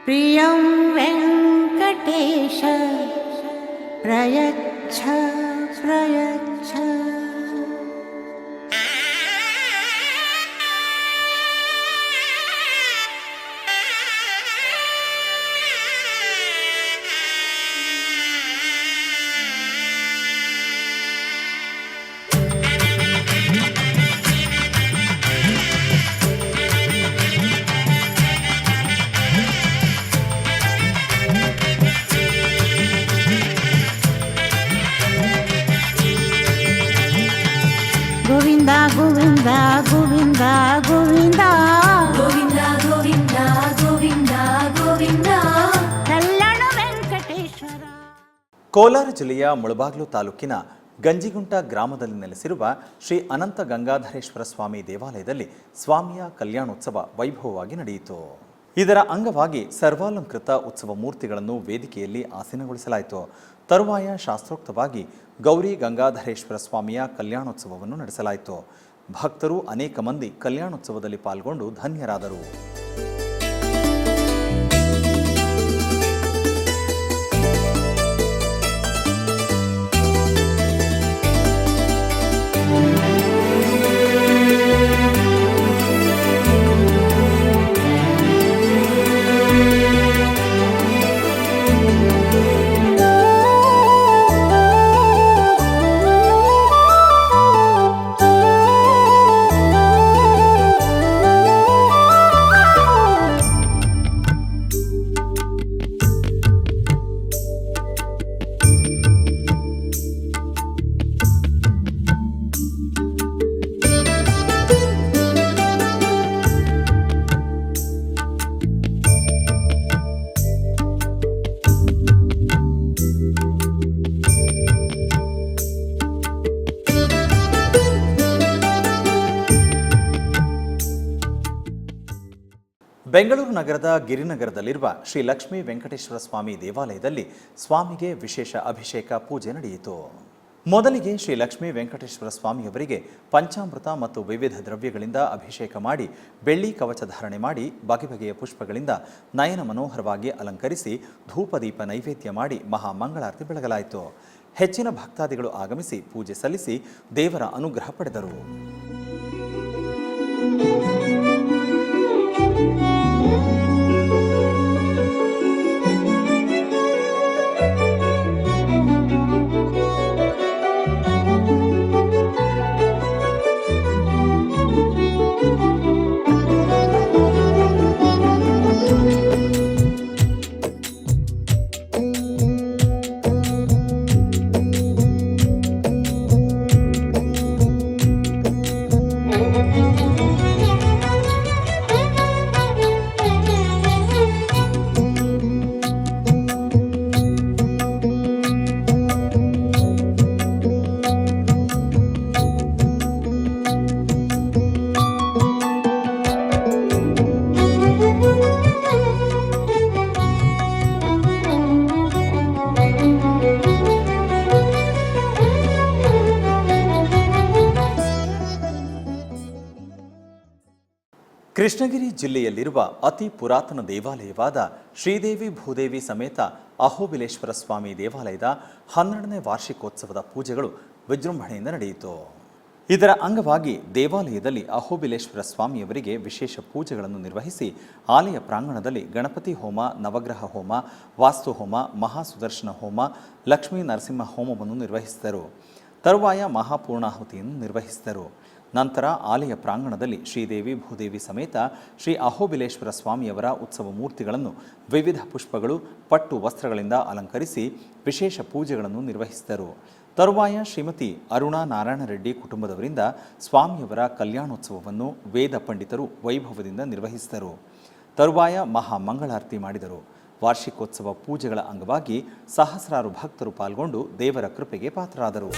ಪ್ರಿಯಂ ವೆಂಕಟೇಶ ಪ್ರಯಚ್ಛ ಪ್ರಯಚ್ಛ. ಕೋಲಾರ ಜಿಲ್ಲೆಯ ಮುಳಬಾಗಿಲು ತಾಲೂಕಿನ ಗಂಜಿಗುಂಟ ಗ್ರಾಮದಲ್ಲಿ ನೆಲೆಸಿರುವ ಶ್ರೀ ಅನಂತ ಗಂಗಾಧರೇಶ್ವರ ಸ್ವಾಮಿ ದೇವಾಲಯದಲ್ಲಿ ಸ್ವಾಮಿಯ ಕಲ್ಯಾಣೋತ್ಸವ ವೈಭವವಾಗಿ ನಡೆಯಿತು. ಇದರ ಅಂಗವಾಗಿ ಸರ್ವಾಲಂಕೃತ ಉತ್ಸವ ಮೂರ್ತಿಗಳನ್ನು ವೇದಿಕೆಯಲ್ಲಿ ಆಸೀನಗೊಳಿಸಲಾಯಿತು. ತರುವಾಯ ಶಾಸ್ತ್ರೋಕ್ತವಾಗಿ ಗೌರಿ ಗಂಗಾಧರೇಶ್ವರ ಸ್ವಾಮಿಯ ಕಲ್ಯಾಣೋತ್ಸವವನ್ನು ನಡೆಸಲಾಯಿತು. ಭಕ್ತರು ಅನೇಕ ಮಂದಿ ಕಲ್ಯಾಣೋತ್ಸವದಲ್ಲಿ ಪಾಲ್ಗೊಂಡು ಧನ್ಯರಾದರು. ಬೆಂಗಳೂರು ನಗರದ ಗಿರಿನಗರದಲ್ಲಿರುವ ಶ್ರೀ ಲಕ್ಷ್ಮೀ ವೆಂಕಟೇಶ್ವರ ಸ್ವಾಮಿ ದೇವಾಲಯದಲ್ಲಿ ಸ್ವಾಮಿಗೆ ವಿಶೇಷ ಅಭಿಷೇಕ ಪೂಜೆ ನಡೆಯಿತು. ಮೊದಲಿಗೆ ಶ್ರೀ ಲಕ್ಷ್ಮೀ ವೆಂಕಟೇಶ್ವರ ಸ್ವಾಮಿಯವರಿಗೆ ಪಂಚಾಮೃತ ಮತ್ತು ವಿವಿಧ ದ್ರವ್ಯಗಳಿಂದ ಅಭಿಷೇಕ ಮಾಡಿ ಬೆಳ್ಳಿ ಕವಚ ಧಾರಣೆ ಮಾಡಿ ಬಗೆ ಬಗೆಯ ಪುಷ್ಪಗಳಿಂದ ನಯನ ಮನೋಹರವಾಗಿ ಅಲಂಕರಿಸಿ ಧೂಪದೀಪ ನೈವೇದ್ಯ ಮಾಡಿ ಮಹಾಮಂಗಳಾರತಿ ಬೆಳಗಲಾಯಿತು. ಹೆಚ್ಚಿನ ಭಕ್ತಾದಿಗಳು ಆಗಮಿಸಿ ಪೂಜೆ ಸಲ್ಲಿಸಿ ದೇವರ ಅನುಗ್ರಹ ಪಡೆದರು. ಕೃಷ್ಣಗಿರಿ ಜಿಲ್ಲೆಯಲ್ಲಿರುವ ಅತಿ ಪುರಾತನ ದೇವಾಲಯವಾದ ಶ್ರೀದೇವಿ ಭೂದೇವಿ ಸಮೇತ ಅಹೋಬಿಲೇಶ್ವರ ಸ್ವಾಮಿ ದೇವಾಲಯದ 12ನೇ ವಾರ್ಷಿಕೋತ್ಸವದ ಪೂಜೆಗಳು ವಿಜೃಂಭಣೆಯಿಂದ ನಡೆಯಿತು. ಇದರ ಅಂಗವಾಗಿ ದೇವಾಲಯದಲ್ಲಿ ಅಹೋಬಿಲೇಶ್ವರ ಸ್ವಾಮಿಯವರಿಗೆ ವಿಶೇಷ ಪೂಜೆಗಳನ್ನು ನಿರ್ವಹಿಸಿ ಆಲಯ ಪ್ರಾಂಗಣದಲ್ಲಿ ಗಣಪತಿ ಹೋಮ, ನವಗ್ರಹ ಹೋಮ, ವಾಸ್ತು ಹೋಮ, ಮಹಾಸುದರ್ಶನ ಹೋಮ, ಲಕ್ಷ್ಮೀ ನರಸಿಂಹ ಹೋಮವನ್ನು ನಿರ್ವಹಿಸಿದರು. ತರುವಾಯ ಮಹಾಪೂರ್ಣಾಹುತಿಯನ್ನು ನಿರ್ವಹಿಸಿದರು. ನಂತರ ಆಲಯ ಪ್ರಾಂಗಣದಲ್ಲಿ ಶ್ರೀದೇವಿ ಭೂದೇವಿ ಸಮೇತ ಶ್ರೀ ಅಹೋಬಿಲೇಶ್ವರ ಸ್ವಾಮಿಯವರ ಉತ್ಸವ ಮೂರ್ತಿಗಳನ್ನು ವಿವಿಧ ಪುಷ್ಪಗಳು, ಪಟ್ಟು ವಸ್ತ್ರಗಳಿಂದ ಅಲಂಕರಿಸಿ ವಿಶೇಷ ಪೂಜೆಗಳನ್ನು ನಿರ್ವಹಿಸಿದರು. ತರುವಾಯ ಶ್ರೀಮತಿ ಅರುಣಾ ನಾರಾಯಣ ರೆಡ್ಡಿ ಕುಟುಂಬದವರಿಂದ ಸ್ವಾಮಿಯವರ ಕಲ್ಯಾಣೋತ್ಸವವನ್ನು ವೇದ ಪಂಡಿತರು ವೈಭವದಿಂದ ನಿರ್ವಹಿಸಿದರು. ತರುವಾಯ ಮಹಾಮಂಗಳಾರತಿ ಮಾಡಿದರು. ವಾರ್ಷಿಕೋತ್ಸವ ಪೂಜೆಗಳ ಅಂಗವಾಗಿ ಸಹಸ್ರಾರು ಭಕ್ತರು ಪಾಲ್ಗೊಂಡು ದೇವರ ಕೃಪೆಗೆ ಪಾತ್ರರಾದರು.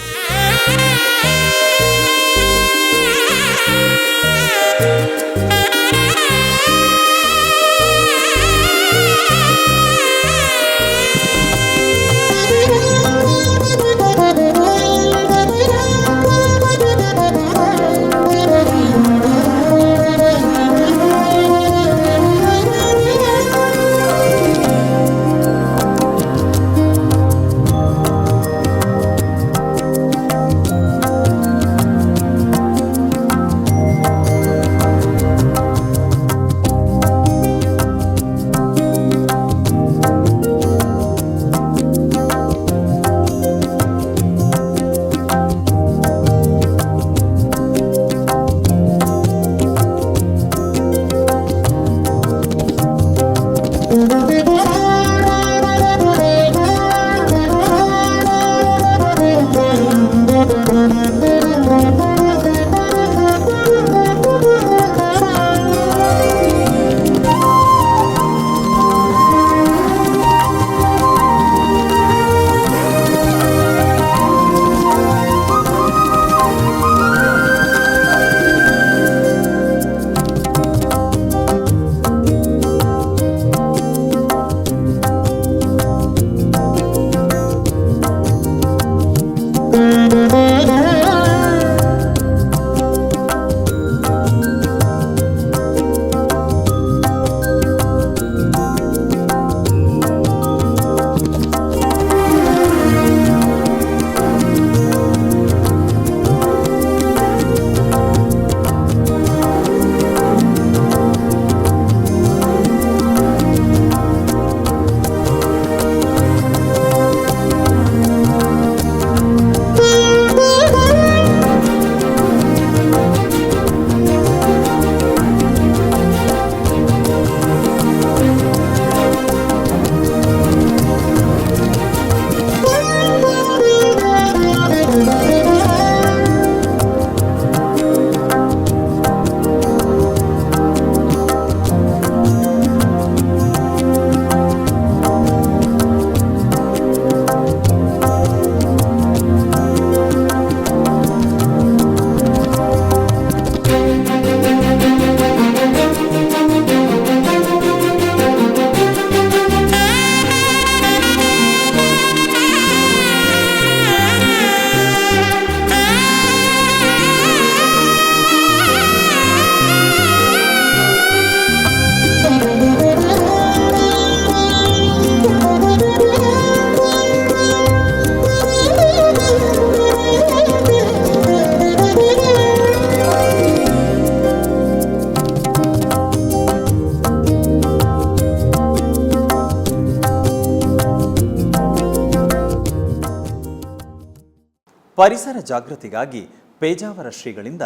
ಪರಿಸರ ಜಾಗೃತಿಗಾಗಿ ಪೇಜಾವರ ಶ್ರೀಗಳಿಂದ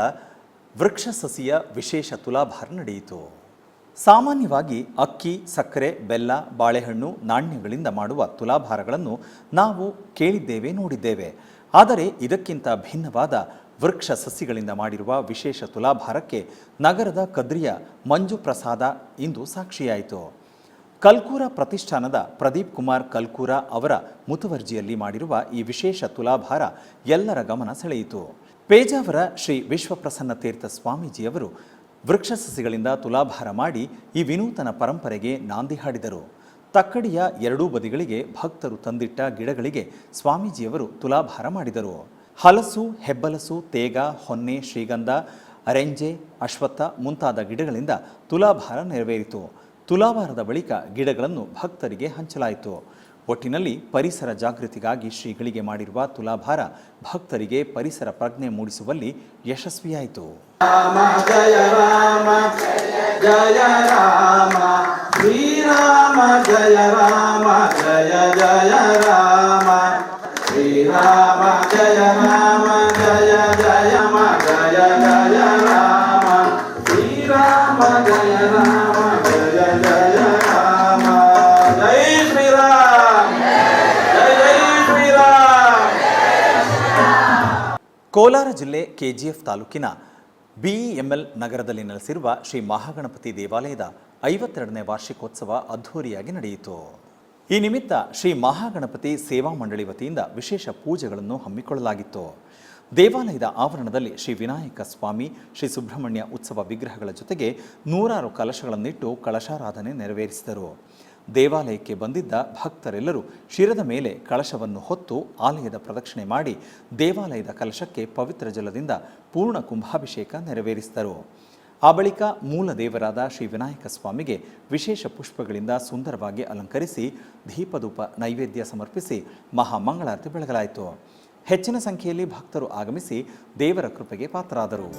ವೃಕ್ಷ ಸಸಿಯ ವಿಶೇಷ ತುಲಾಭಾರ ನಡೆಯಿತು. ಸಾಮಾನ್ಯವಾಗಿ ಅಕ್ಕಿ, ಸಕ್ಕರೆ, ಬೆಲ್ಲ, ಬಾಳೆಹಣ್ಣು, ನಾಣ್ಯಗಳಿಂದ ಮಾಡುವ ತುಲಾಭಾರಗಳನ್ನು ನಾವು ಕೇಳಿದ್ದೇವೆ, ನೋಡಿದ್ದೇವೆ. ಆದರೆ ಇದಕ್ಕಿಂತ ಭಿನ್ನವಾದ ವೃಕ್ಷ ಸಸಿಗಳಿಂದ ಮಾಡಿರುವ ವಿಶೇಷ ತುಲಾಭಾರಕ್ಕೆ ನಗರದ ಕದ್ರಿಯ ಮಂಜು ಪ್ರಸಾದ ಇಂದು ಸಾಕ್ಷಿಯಾಯಿತು. ಕಲ್ಕೂರ ಪ್ರತಿಷ್ಠಾನದ ಪ್ರದೀಪ್ ಕುಮಾರ್ ಕಲ್ಕೂರ ಅವರ ಮುತುವರ್ಜಿಯಲ್ಲಿ ಮಾಡಿರುವ ಈ ವಿಶೇಷ ತುಲಾಭಾರ ಎಲ್ಲರ ಗಮನ ಸೆಳೆಯಿತು. ಪೇಜಾವರ ಶ್ರೀ ವಿಶ್ವಪ್ರಸನ್ನ ತೀರ್ಥ ಸ್ವಾಮೀಜಿಯವರು ವೃಕ್ಷ ಸಸಿಗಳಿಂದ ತುಲಾಭಾರ ಮಾಡಿ ಈ ವಿನೂತನ ಪರಂಪರೆಗೆ ನಾಂದಿ ಹಾಡಿದರು. ತಕ್ಕಡಿಯ ಎರಡೂ ಬದಿಗಳಿಗೆ ಭಕ್ತರು ತಂದಿಟ್ಟ ಗಿಡಗಳಿಗೆ ಸ್ವಾಮೀಜಿಯವರು ತುಲಾಭಾರ ಮಾಡಿದರು. ಹಲಸು, ಹೆಬ್ಬಲಸು, ತೇಗ, ಹೊನ್ನೆ, ಶ್ರೀಗಂಧ, ಅರೆಂಜೆ, ಅಶ್ವತ್ಥ ಮುಂತಾದ ಗಿಡಗಳಿಂದ ತುಲಾಭಾರ ನೆರವೇರಿತು. ತುಲಾಭಾರದ ಬಳಿಕ ಗಿಡಗಳನ್ನು ಭಕ್ತರಿಗೆ ಹಂಚಲಾಯಿತು. ಒಟ್ಟಿನಲ್ಲಿ ಪರಿಸರ ಜಾಗೃತಿಗಾಗಿ ಶ್ರೀಗಳಿಗೆ ಮಾಡಿರುವ ತುಲಾಭಾರ ಭಕ್ತರಿಗೆ ಪರಿಸರ ಪ್ರಜ್ಞೆ ಮೂಡಿಸುವಲ್ಲಿ ಯಶಸ್ವಿಯಾಯಿತು. ರಾಮ ಜಯ ರಾಮ ಜಯ ರಾಮ ಶ್ರೀರಾಮ ಜಯ ರಾಮ ಜಯ ಜಯ ರಾಮ ಶ್ರೀರಾಮ ಜಯ ರಾಮ ಜಯ ಜಯ ಜಯ ಜಯ ರಾಮ ಶ್ರೀರಾಮ ಜಯ ರಾಮ ಜಯ ಜಯ ರಾಮ ಜೈ ಶ್ರೀರಾಮ ಜಯ ಜೈ ಶ್ರೀರಾಮ. ಕೋಲಾರ ಜಿಲ್ಲೆ ಕೆಜಿಎಫ್ ತಾಲೂಕಿನ ಬಿಇಎಂಎಲ್ ನಗರದಲ್ಲಿ ನೆಲೆಸಿರುವ ಶ್ರೀ ಮಹಾಗಣಪತಿ ದೇವಾಲಯದ 52ನೇ ವಾರ್ಷಿಕೋತ್ಸವ ಅದ್ಧೂರಿಯಾಗಿ ನಡೆಯಿತು. ಈ ನಿಮಿತ್ತ ಶ್ರೀ ಮಹಾಗಣಪತಿ ಸೇವಾ ಮಂಡಳಿ ವತಿಯಿಂದ ವಿಶೇಷ ಪೂಜೆಗಳನ್ನು ಹಮ್ಮಿಕೊಳ್ಳಲಾಗಿತ್ತು. ದೇವಾಲಯದ ಆವರಣದಲ್ಲಿ ಶ್ರೀ ವಿನಾಯಕ ಸ್ವಾಮಿ, ಶ್ರೀ ಸುಬ್ರಹ್ಮಣ್ಯ ಉತ್ಸವ ವಿಗ್ರಹಗಳ ಜೊತೆಗೆ 100 ಕಲಶಗಳನ್ನಿಟ್ಟು ಕಳಶಾರಾಧನೆ ನೆರವೇರಿಸಿದರು. ದೇವಾಲಯಕ್ಕೆ ಬಂದಿದ್ದ ಭಕ್ತರೆಲ್ಲರೂ ಶಿರದ ಮೇಲೆ ಕಳಶವನ್ನು ಹೊತ್ತು ಆಲಯದ ಪ್ರದಕ್ಷಿಣೆ ಮಾಡಿ ದೇವಾಲಯದ ಕಲಶಕ್ಕೆ ಪವಿತ್ರ ಜಲದಿಂದ ಪೂರ್ಣ ಕುಂಭಾಭಿಷೇಕ ನೆರವೇರಿಸಿದರು. ಆ ಬಳಿಕ ಮೂಲ ದೇವರಾದ ಶ್ರೀ ವಿನಾಯಕ ಸ್ವಾಮಿಗೆ ವಿಶೇಷ ಪುಷ್ಪಗಳಿಂದ ಸುಂದರವಾಗಿ ಅಲಂಕರಿಸಿ ದೀಪಧೂಪ ನೈವೇದ್ಯ ಸಮರ್ಪಿಸಿ ಮಹಾಮಂಗಳಾರತಿ ಬೆಳಗಲಾಯಿತು. ಹೆಚ್ಚಿನ ಸಂಖ್ಯೆಯಲ್ಲಿ ಭಕ್ತರು ಆಗಮಿಸಿ ದೇವರ ಕೃಪೆಗೆ ಪಾತ್ರರಾದರು.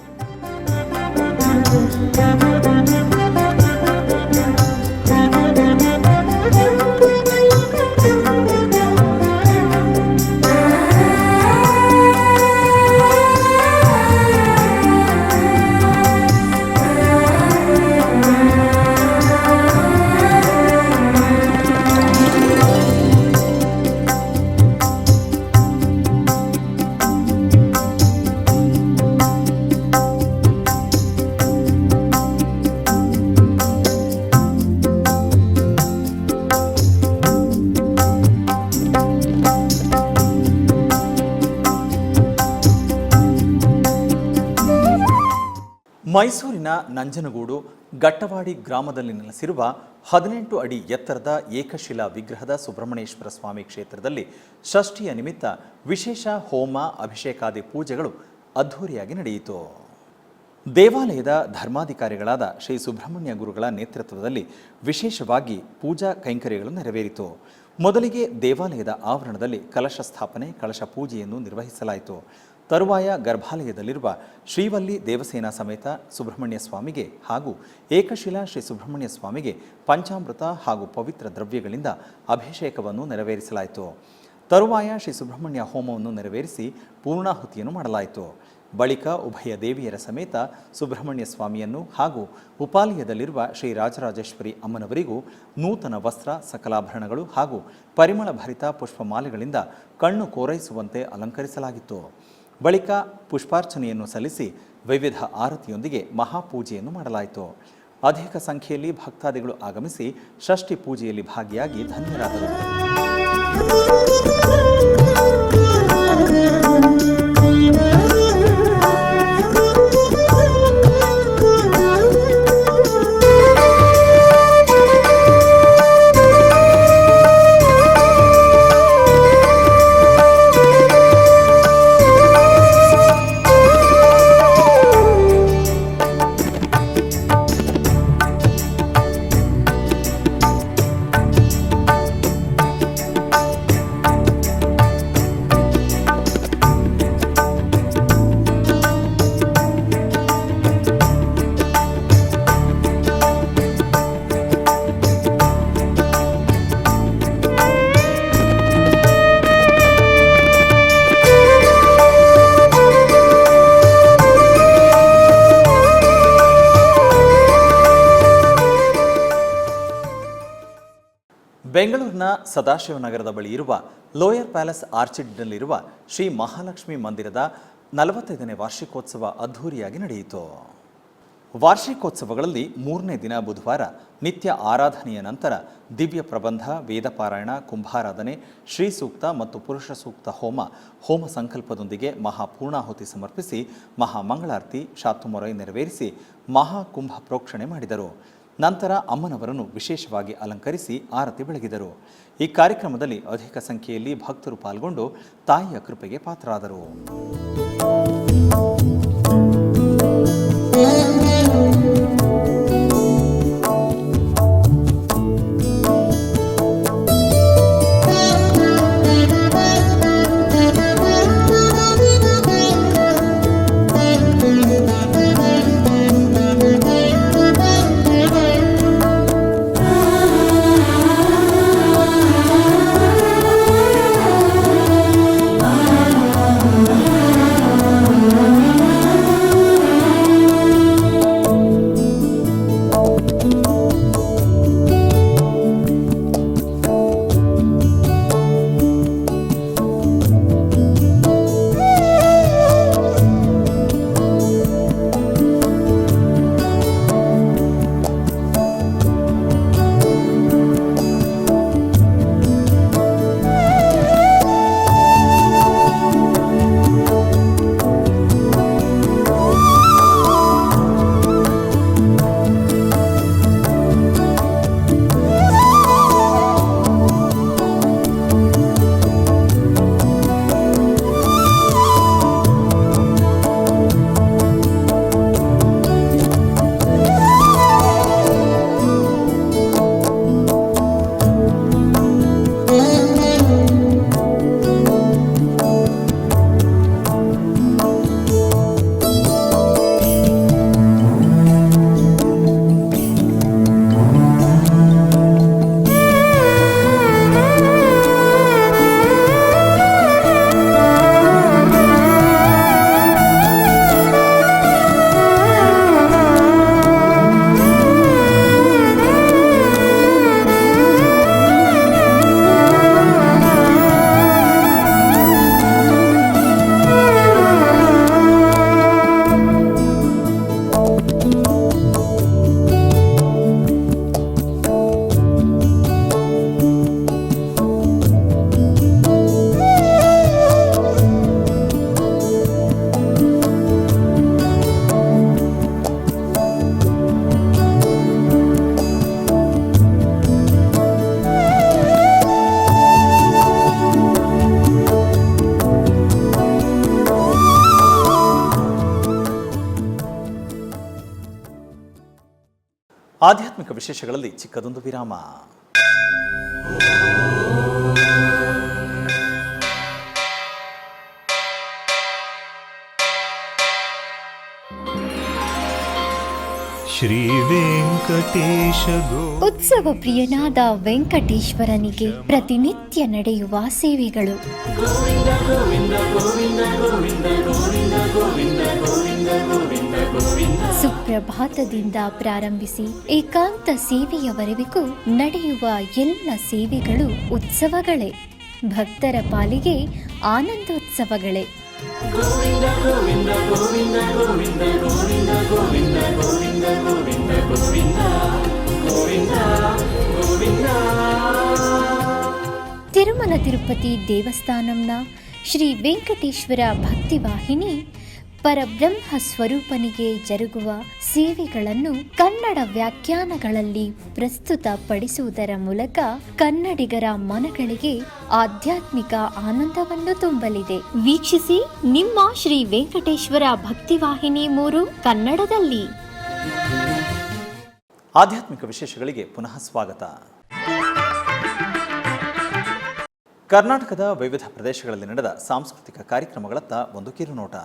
ಮೈಸೂರಿನ ನಂಜನಗೂಡು ಗಟ್ಟವಾಡಿ ಗ್ರಾಮದಲ್ಲಿ ನೆಲೆಸಿರುವ 18 ಅಡಿ ಎತ್ತರದ ಏಕಶಿಲಾ ವಿಗ್ರಹದ ಸುಬ್ರಹ್ಮಣ್ಯೇಶ್ವರ ಸ್ವಾಮಿ ಕ್ಷೇತ್ರದಲ್ಲಿ ಷಷ್ಠಿಯ ನಿಮಿತ್ತ ವಿಶೇಷ ಹೋಮ, ಅಭಿಷೇಕಾದಿ ಪೂಜೆಗಳು ಅದ್ಧೂರಿಯಾಗಿ ನಡೆಯಿತು. ದೇವಾಲಯದ ಧರ್ಮಾಧಿಕಾರಿಗಳಾದ ಶ್ರೀ ಸುಬ್ರಹ್ಮಣ್ಯ ಗುರುಗಳ ನೇತೃತ್ವದಲ್ಲಿ ವಿಶೇಷವಾಗಿ ಪೂಜಾ ಕೈಂಕರ್ಯಗಳು ನೆರವೇರಿತು. ಮೊದಲಿಗೆ ದೇವಾಲಯದ ಆವರಣದಲ್ಲಿ ಕಲಶ ಸ್ಥಾಪನೆ, ಕಲಶ ಪೂಜೆಯನ್ನು ನಿರ್ವಹಿಸಲಾಯಿತು. ತರುವಾಯ ಗರ್ಭಾಲಯದಲ್ಲಿರುವ ಶ್ರೀವಲ್ಲಿ ದೇವಸೇನಾ ಸಮೇತ ಸುಬ್ರಹ್ಮಣ್ಯ ಸ್ವಾಮಿಗೆ ಹಾಗೂ ಏಕಶಿಲಾ ಶ್ರೀ ಸುಬ್ರಹ್ಮಣ್ಯ ಸ್ವಾಮಿಗೆ ಪಂಚಾಮೃತ ಹಾಗೂ ಪವಿತ್ರ ದ್ರವ್ಯಗಳಿಂದ ಅಭಿಷೇಕವನ್ನು ನೆರವೇರಿಸಲಾಯಿತು. ತರುವಾಯ ಶ್ರೀ ಸುಬ್ರಹ್ಮಣ್ಯ ಹೋಮವನ್ನು ನೆರವೇರಿಸಿ ಪೂರ್ಣಾಹುತಿಯನ್ನು ಮಾಡಲಾಯಿತು. ಬಳಿಕ ಉಭಯ ದೇವಿಯರ ಸಮೇತ ಸುಬ್ರಹ್ಮಣ್ಯ ಸ್ವಾಮಿಯನ್ನು ಹಾಗೂ ಉಪಾಲಯದಲ್ಲಿರುವ ಶ್ರೀ ರಾಜರಾಜೇಶ್ವರಿ ಅಮ್ಮನವರಿಗೂ ನೂತನ ವಸ್ತ್ರ, ಸಕಲಾಭರಣಗಳು ಹಾಗೂ ಪರಿಮಳ ಭರಿತ ಪುಷ್ಪಮಾಲೆಗಳಿಂದ ಕಣ್ಣು ಕೋರೈಸುವಂತೆ ಅಲಂಕರಿಸಲಾಗಿತ್ತು. ಬಳಿಕ ಪುಷ್ಪಾರ್ಚನೆಯನ್ನು ಸಲ್ಲಿಸಿ ವಿವಿಧ ಆರತಿಯೊಂದಿಗೆ ಮಹಾಪೂಜೆಯನ್ನು ಮಾಡಲಾಯಿತು. ಅಧಿಕ ಸಂಖ್ಯೆಯಲ್ಲಿ ಭಕ್ತಾದಿಗಳು ಆಗಮಿಸಿ ಷಷ್ಠಿ ಪೂಜೆಯಲ್ಲಿ ಭಾಗಿಯಾಗಿ ಧನ್ಯರಾದರು. ಬೆಂಗಳೂರಿನ ಸದಾಶಿವನಗರದ ಬಳಿ ಇರುವ ಲೋಯರ್ ಪ್ಯಾಲೇಸ್ ಆರ್ಚಿಡ್ನಲ್ಲಿರುವ ಶ್ರೀ ಮಹಾಲಕ್ಷ್ಮಿ ಮಂದಿರದ 45ನೇ ವಾರ್ಷಿಕೋತ್ಸವ ಅದ್ಧೂರಿಯಾಗಿ ನಡೆಯಿತು. ವಾರ್ಷಿಕೋತ್ಸವಗಳಲ್ಲಿ 3ನೇ ದಿನ ಬುಧವಾರ ನಿತ್ಯ ಆರಾಧನೆಯ ನಂತರ ದಿವ್ಯ ಪ್ರಬಂಧ, ವೇದಪಾರಾಯಣ, ಕುಂಭಾರಾಧನೆ, ಶ್ರೀ ಸೂಕ್ತ ಮತ್ತು ಪುರುಷ ಸೂಕ್ತ ಹೋಮ ಸಂಕಲ್ಪದೊಂದಿಗೆ ಮಹಾಪೂರ್ಣಾಹುತಿ ಸಮರ್ಪಿಸಿ ಮಹಾಮಂಗಳಾರತಿ, ಶಾತುಮೊರೆ ನೆರವೇರಿಸಿ ಮಹಾಕುಂಭ ಪ್ರೋಕ್ಷಣೆ ಮಾಡಿದರು. ನಂತರ ಅಮ್ಮನವರನ್ನು ವಿಶೇಷವಾಗಿ ಅಲಂಕರಿಸಿ ಆರತಿ ಬೆಳಗಿದರು. ಈ ಕಾರ್ಯಕ್ರಮದಲ್ಲಿ ಅಧಿಕ ಸಂಖ್ಯೆಯಲ್ಲಿ ಭಕ್ತರು ಪಾಲ್ಗೊಂಡು ತಾಯಿಯ ಕೃಪೆಗೆ ಪಾತ್ರರಾದರು. ಆಧ್ಯಾತ್ಮಿಕ ವಿಶೇಷಗಳಲ್ಲಿ ಚಿಕ್ಕದೊಂದು ವಿರಾಮ. ಶ್ರೀ ವೆಂಕಟೇಶ ಉತ್ಸವ ಪ್ರಿಯನಾದ ವೆಂಕಟೇಶ್ವರನಿಗೆ ಪ್ರತಿನಿತ್ಯ ನಡೆಯುವ ಸೇವೆಗಳು. ಸುಪ್ರಭಾತದಿಂದ ಪ್ರಾರಂಭಿಸಿ ಏಕಾಂತ ಸೇವೆಯವರೆಗೂ ನಡೆಯುವ ಎಲ್ಲ ಸೇವೆಗಳು ಉತ್ಸವಗಳೇ. ಭಕ್ತರ ಪಾಲಿಗೆ ಆನಂದೋತ್ಸವಗಳೇ. ತಿರುಮಲ ತಿರುಪತಿ ದೇವಸ್ಥಾನಂನ ಶ್ರೀ ವೆಂಕಟೇಶ್ವರ ಭಕ್ತಿವಾಹಿನಿ ಪರಬ್ರಹ್ಮ ಸ್ವರೂಪನಿಗೆ ಜರುಗುವ ಸೇವೆಗಳನ್ನು ಕನ್ನಡ ವ್ಯಾಖ್ಯಾನಗಳಲ್ಲಿ ಪ್ರಸ್ತುತಪಡಿಸುವುದರ ಮೂಲಕ ಕನ್ನಡಿಗರ ಮನಗಳಿಗೆ ಆಧ್ಯಾತ್ಮಿಕ ಆನಂದವನ್ನು ತುಂಬಲಿದೆ. ವೀಕ್ಷಿಸಿ ನಿಮ್ಮ ಶ್ರೀ ವೆಂಕಟೇಶ್ವರ ಭಕ್ತಿವಾಹಿನಿ 3 ಕನ್ನಡದಲ್ಲಿ. ಆಧ್ಯಾತ್ಮಿಕ ವಿಶೇಷಗಳಿಗೆ ಪುನಃ ಸ್ವಾಗತ. ಕರ್ನಾಟಕದ ವಿವಿಧ ಪ್ರದೇಶಗಳಲ್ಲಿ ನಡೆದ ಸಾಂಸ್ಕೃತಿಕ ಕಾರ್ಯಕ್ರಮಗಳತ್ತ ಒಂದು ಕಿರುನೋಟ.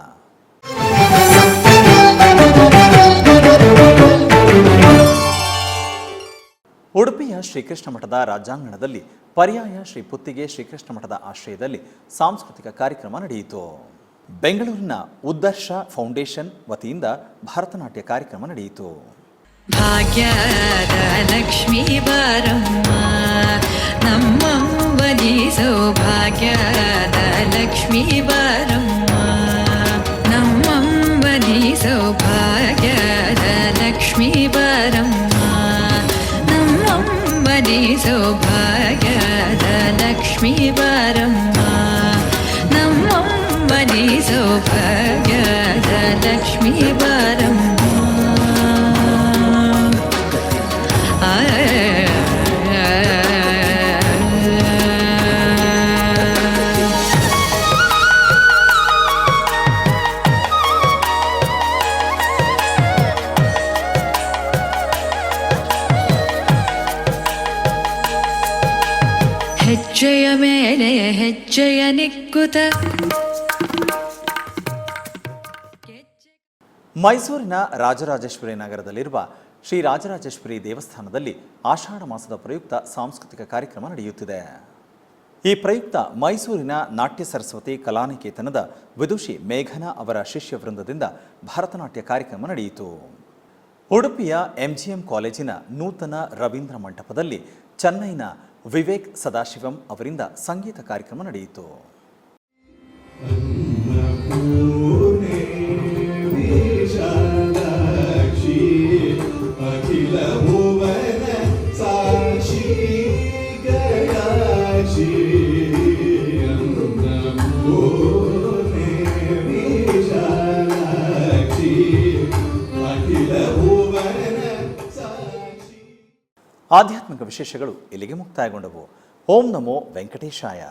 ಉಡುಪಿಯ ಶ್ರೀಕೃಷ್ಣ ಮಠದ ರಾಜ್ಯಾಂಗಣದಲ್ಲಿ ಪರ್ಯಾಯ ಶ್ರೀ ಪುತ್ತಿಗೆ ಶ್ರೀಕೃಷ್ಣ ಮಠದ ಆಶ್ರಯದಲ್ಲಿ ಸಾಂಸ್ಕೃತಿಕ ಕಾರ್ಯಕ್ರಮ ನಡೆಯಿತು. ಬೆಂಗಳೂರಿನ ಉದ್ದರ್ಶ ಫೌಂಡೇಶನ್ ವತಿಯಿಂದ ಭರತನಾಟ್ಯ ಕಾರ್ಯಕ್ರಮ ನಡೆಯಿತು. ಭಾಗ್ಯದ ಲಕ್ಷ್ಮೀ ಬಾರಮ್ಮ ಸೌಭಾಗ್ಯದ ಲಕ್ಷ್ಮೀ ಬಾರಮ್ಮ ನಮ್ಮಂಬನಿ ಸೌಭಾಗ್ಯದ ಲಕ್ಷ್ಮೀ ಬಾರಮ್ಮ ನಮ್ಮಂಬನಿ ಸೌಭಾಗ್ಯದ ಲಕ್ಷ್ಮೀ ಬಾರಮ್ಮ ನಮ್ಮಂಬನಿ ಸೌಭಾಗ್ಯದ ಲಕ್ಷ್ಮೀ ಬಾರಮ್ಮ ಹೆಜ್ಜೆಯ ಮೇಲೆ ಹೆಜ್ಜೆಯ ನಿಕ್ಕುತ ಮೈಸೂರಿನ ರಾಜರಾಜೇಶ್ವರಿ ನಗರದಲ್ಲಿರುವ ಶ್ರೀ ರಾಜರಾಜೇಶ್ವರಿ ದೇವಸ್ಥಾನದಲ್ಲಿ ಆಷಾಢ ಮಾಸದ ಪ್ರಯುಕ್ತ ಸಾಂಸ್ಕೃತಿಕ ಕಾರ್ಯಕ್ರಮ ನಡೆಯುತ್ತಿದೆ. ಈ ಪ್ರಯುಕ್ತ ಮೈಸೂರಿನ ನಾಟ್ಯ ಸರಸ್ವತಿ ಕಲಾನಿಕೇತನದ ವಿದುಷಿ ಮೇಘನಾ ಅವರ ಶಿಷ್ಯ ವೃಂದದಿಂದ ಭರತನಾಟ್ಯ ಕಾರ್ಯಕ್ರಮ ನಡೆಯಿತು. ಉಡುಪಿಯ MGM ಕಾಲೇಜಿನ ನೂತನ ರವೀಂದ್ರ ಮಂಟಪದಲ್ಲಿ ಚೆನ್ನೈನ ವಿವೇಕ್ ಸದಾಶಿವಂ ಅವರಿಂದ ಸಂಗೀತ ಕಾರ್ಯಕ್ರಮ ನಡೆಯಿತು. ಆಧ್ಯಾತ್ಮಿಕ ವಿಶೇಷಗಳು ಇಲ್ಲಿಗೆ ಮುಕ್ತಾಯಗೊಂಡವು. ಓಂ ನಮೋ ವೆಂಕಟೇಶಾಯ.